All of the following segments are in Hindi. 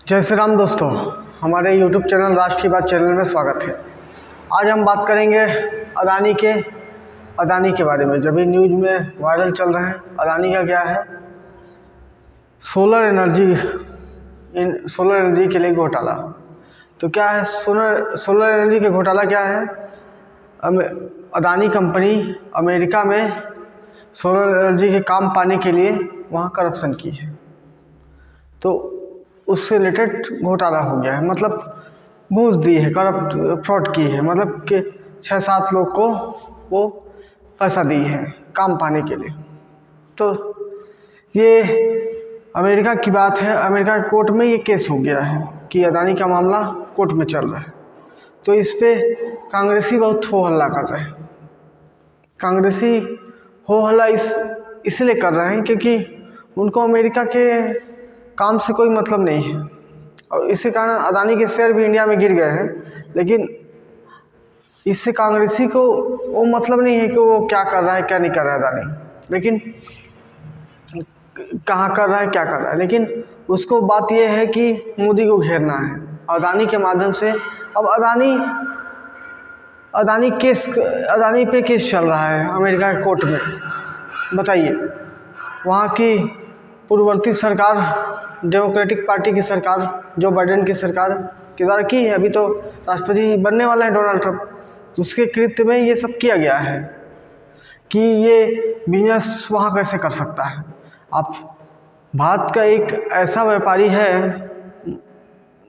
जय श्री राम दोस्तों, हमारे YouTube चैनल राष्ट्र की बात चैनल में स्वागत है। आज हम बात करेंगे अदानी के बारे में। जब भी न्यूज़ में वायरल चल रहे हैं, अदानी का क्या है, सोलर एनर्जी के लिए घोटाला। तो क्या है सोलर एनर्जी के घोटाला क्या है? अदानी कंपनी अमेरिका में सोलर एनर्जी के काम पाने के लिए वहाँ करप्शन की है, तो उससे रिलेटेड घोटाला हो गया है। मतलब घूस दी है, फ्रॉड की है, मतलब कि 6-7 लोग को वो पैसा दी है काम पाने के लिए। तो ये अमेरिका की बात है, अमेरिका के कोर्ट में ये केस हो गया है कि अदानी का मामला कोर्ट में चल रहा है। तो इस पे कांग्रेसी बहुत हो हल्ला कर रहे हैं। कांग्रेसी हो हल्ला इसलिए कर रहे हैं क्योंकि उनको अमेरिका के काम से कोई मतलब नहीं है, और इसी कारण अदानी के शेयर भी इंडिया में गिर गए हैं। लेकिन इससे कांग्रेसी को वो मतलब नहीं है कि वो क्या कर रहा है क्या नहीं कर रहा है अदानी, लेकिन कहाँ कर रहा है क्या कर रहा है। लेकिन उसको बात ये है कि मोदी को घेरना है अदानी के माध्यम से। अब अदानी पे केस चल रहा है अमेरिका के कोर्ट में। बताइए, वहाँ की पूर्ववर्ती सरकार, डेमोक्रेटिक पार्टी की सरकार, जो बाइडेन की सरकार के द्वारा की है, अभी तो राष्ट्रपति बनने वाला है डोनाल्ड ट्रंप, तो उसके कृत्य में ये सब किया गया है कि ये बिजनेस वहाँ कैसे कर सकता है। आप भारत का एक ऐसा व्यापारी है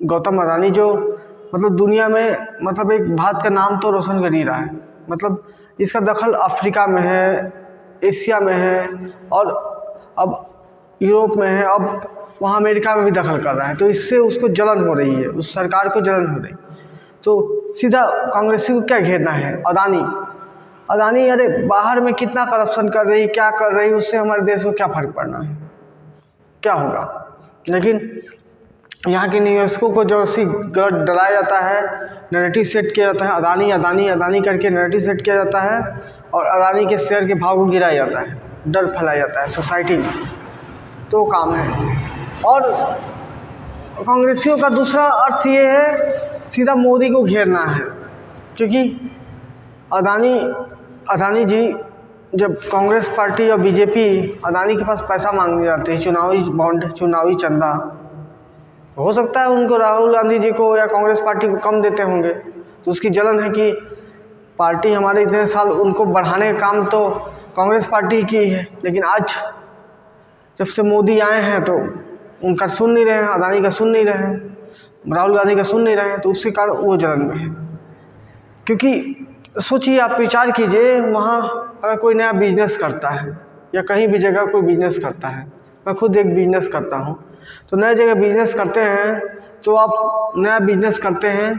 गौतम अदानी, जो मतलब दुनिया में मतलब एक भारत का नाम तो रोशन कर ही रहा है। मतलब इसका दखल अफ्रीका में है, एशिया में है, और अब यूरोप में है, अब वहाँ अमेरिका में भी दखल कर रहा है। तो इससे उसको जलन हो रही है, उस सरकार को जलन हो रही। तो सीधा कांग्रेसी को क्या घेरना है? अदानी अरे बाहर में कितना करप्शन कर रही, क्या कर रही, उससे हमारे देश को क्या फर्क पड़ना है, क्या होगा। लेकिन यहाँ के निवेशकों को जो सी गलत डराया जाता है, नैरेटिव सेट किया जाता है, अदानी करके नैरेटिव सेट किया जाता है, और अदानी के शेयर के भाव को गिराया जाता है, डर फैलाया जाता है सोसाइटी में। तो काम है। और कांग्रेसियों का दूसरा अर्थ ये है सीधा मोदी को घेरना है, क्योंकि अदानी जी, जब कांग्रेस पार्टी और बीजेपी अदानी के पास पैसा मांगने जाते हैं, चुनावी बॉन्ड, चुनावी चंदा, हो सकता है उनको राहुल गांधी जी को या कांग्रेस पार्टी को कम देते होंगे, तो उसकी जलन है कि पार्टी हमारे इतने साल उनको बढ़ाने का काम तो कांग्रेस पार्टी की है, लेकिन आज जब से मोदी आए हैं तो उनका सुन नहीं रहे हैं, अदानी का सुन नहीं रहे हैं, राहुल गांधी का सुन नहीं रहे हैं, तो उसके कारण वो जलन में है। क्योंकि सोचिए, आप विचार कीजिए, वहाँ अगर कोई नया बिजनेस करता है या कहीं भी जगह कोई बिजनेस करता है, मैं खुद एक बिजनेस करता हूँ, तो नए जगह बिजनेस करते हैं, तो आप नया बिजनेस करते हैं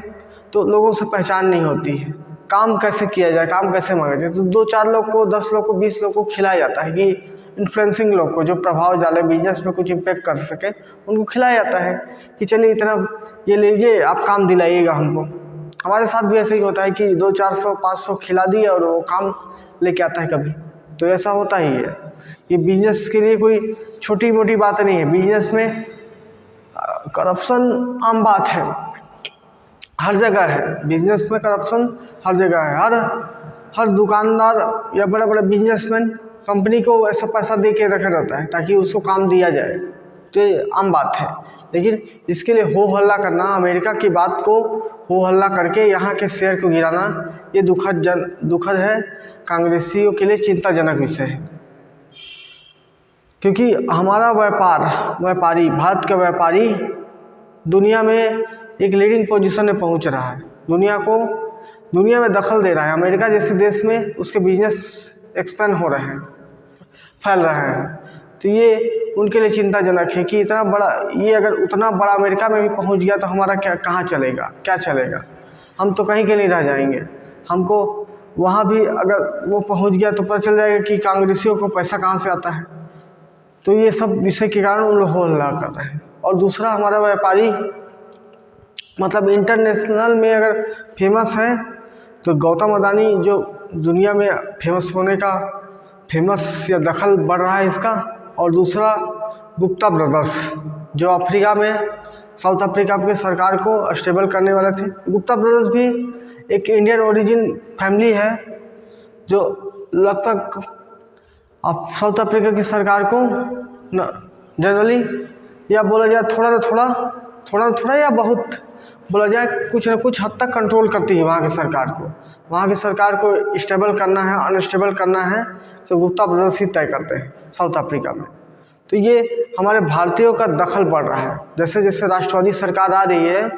तो लोगों से पहचान नहीं होती है, काम कैसे किया जाए, काम कैसे मांगा जाए। तो 2-4 लोग को, 10 लोग को, 20 लोग को खिलाया जाता है कि इन्फ्लुएंसिंग लोग को, जो प्रभाव डाले, बिजनेस में कुछ इम्पैक्ट कर सके, उनको खिलाया जाता है कि चलिए इतना ये लीजिए, आप काम दिलाइएगा हमको। हमारे साथ भी ऐसे ही होता है कि 200-400-500 खिला दिए और वो काम लेके आता है कभी। तो ऐसा होता ही है। ये बिजनेस के लिए कोई छोटी मोटी बात नहीं है। बिजनेस में करप्शन आम बात है, हर जगह है। बिजनेस में करप्शन हर जगह है। हर दुकानदार या बड़े बड़े बिजनेसमैन कंपनी को ऐसा पैसा दे के रखा रहता है ताकि उसको काम दिया जाए, तो ये आम बात है। लेकिन इसके लिए हो हल्ला करना, अमेरिका की बात को हो हल्ला करके यहाँ के शेयर को गिराना, ये दुखद है, कांग्रेसियों के लिए चिंताजनक विषय है। क्योंकि हमारा व्यापारी, भारत का व्यापारी दुनिया में एक लीडिंग पोजीशन में पहुँच रहा है, दुनिया में दखल दे रहा है। अमेरिका जैसे देश में उसके बिजनेस एक्सपेंड हो रहे हैं, फैल रहे हैं। तो ये उनके लिए चिंताजनक है कि इतना बड़ा, ये अगर उतना बड़ा अमेरिका में भी पहुंच गया तो हमारा क्या चलेगा। हम तो कहीं के नहीं रह जाएंगे। हमको वहाँ भी अगर वो पहुंच गया तो पता चल जाएगा कि कांग्रेसियों को पैसा कहाँ से आता है। तो ये सब विषय के कारण उन लोग हो हल्ला कर रहे हैं। और दूसरा, हमारा व्यापारी मतलब इंटरनेशनल में अगर फेमस है तो गौतम अदानी, जो दुनिया में फेमस या दखल बढ़ रहा है इसका। और दूसरा, गुप्ता ब्रदर्स, जो अफ्रीका में साउथ अफ्रीका की सरकार को स्टेबल करने वाले थे। गुप्ता ब्रदर्स भी एक इंडियन ओरिजिन फैमिली है जो लगभग अब साउथ अफ्रीका की सरकार को जनरली या बोला जाए थोड़ा ना थोड़ा या बहुत बोला जाए कुछ न कुछ हद तक कंट्रोल करती है वहाँ की सरकार को। वहाँ की सरकार को स्टेबल करना है अनस्टेबल करना है तो गुप्ता ब्रदर्स ही तय करते हैं साउथ अफ्रीका में। तो ये हमारे भारतीयों का दखल बढ़ रहा है। जैसे जैसे राष्ट्रवादी सरकार आ रही है,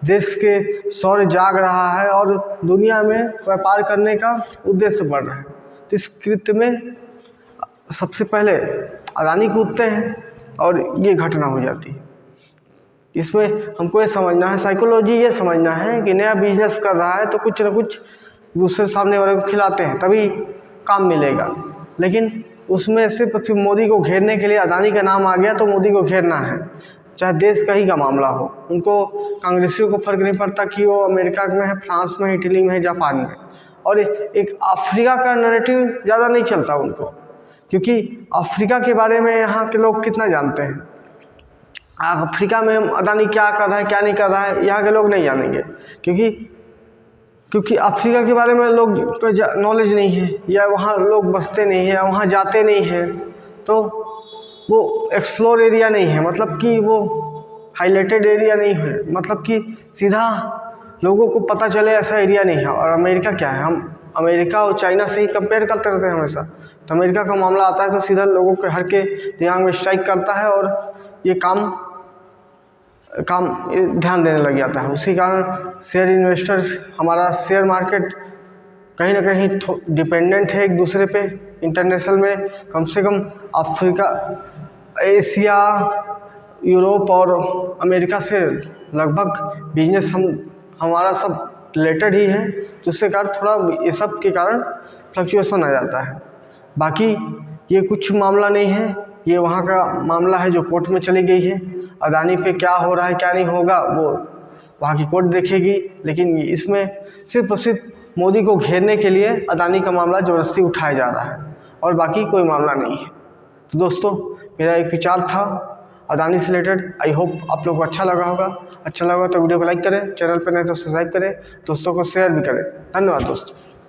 देश के शौर्य जाग रहा है और दुनिया में व्यापार करने का उद्देश्य बढ़ रहा है। तो इस कृत्य में सबसे पहले अदानी कूदते हैं और ये घटना हो जाती है। इसमें हमको ये समझना है, साइकोलॉजी ये समझना है कि नया बिजनेस कर रहा है तो कुछ न कुछ दूसरे सामने वाले को खिलाते हैं तभी काम मिलेगा। लेकिन उसमें सिर्फ मोदी को घेरने के लिए अदानी का नाम आ गया तो मोदी को घेरना है, चाहे देश का ही का मामला हो। उनको कांग्रेसियों को फ़र्क नहीं पड़ता कि वो अमेरिका में है, फ्रांस में है, इटली में है, जापान में। और एक अफ्रीका का नैरेटिव ज़्यादा नहीं चलता उनको, क्योंकि अफ्रीका के बारे में यहाँ के लोग कितना जानते हैं। अफ्रीका में अदानी क्या कर रहा है क्या नहीं कर रहा है यहाँ के लोग नहीं जानेंगे, क्योंकि अफ्रीका के बारे में लोग को नॉलेज नहीं है या वहाँ लोग बसते नहीं हैं, वहाँ जाते नहीं हैं, तो वो एक्सप्लोर एरिया नहीं है, मतलब कि वो हाईलाइटेड एरिया नहीं है, मतलब कि सीधा लोगों को पता चले ऐसा एरिया नहीं है। और अमेरिका क्या है, हम अमेरिका और चाइना से ही कंपेयर करते रहते हैं हमेशा। तो अमेरिका का मामला आता है तो सीधा लोगों के हर के दिमाग में स्ट्राइक करता है और ये काम ध्यान देने लग जाता है। उसी कारण शेयर इन्वेस्टर्स, हमारा शेयर मार्केट कहीं ना कहीं डिपेंडेंट है एक दूसरे पे। इंटरनेशनल में कम से कम अफ्रीका, एशिया, यूरोप और अमेरिका से लगभग बिजनेस हमारा सब रिलेटेड ही है, जिसके कारण थोड़ा ये सब के कारण फ्लक्चुएशन आ जाता है। बाकी ये कुछ मामला नहीं है, ये वहाँ का मामला है जो कोर्ट में चली गई है। अदानी पे क्या हो रहा है क्या नहीं होगा वो वहाँ की कोर्ट देखेगी, लेकिन इसमें सिर्फ और सिर्फ मोदी को घेरने के लिए अदानी का मामला ज़बरदस्ती उठाया जा रहा है और बाकी कोई मामला नहीं है। तो दोस्तों, मेरा एक विचार था अदानी से रिलेटेड। आई होप आप लोग को अच्छा लगा होगा। अच्छा लगा तो वीडियो को लाइक करें, चैनल पर नहीं तो सब्सक्राइब करें, दोस्तों को शेयर भी करें। धन्यवाद दोस्तों।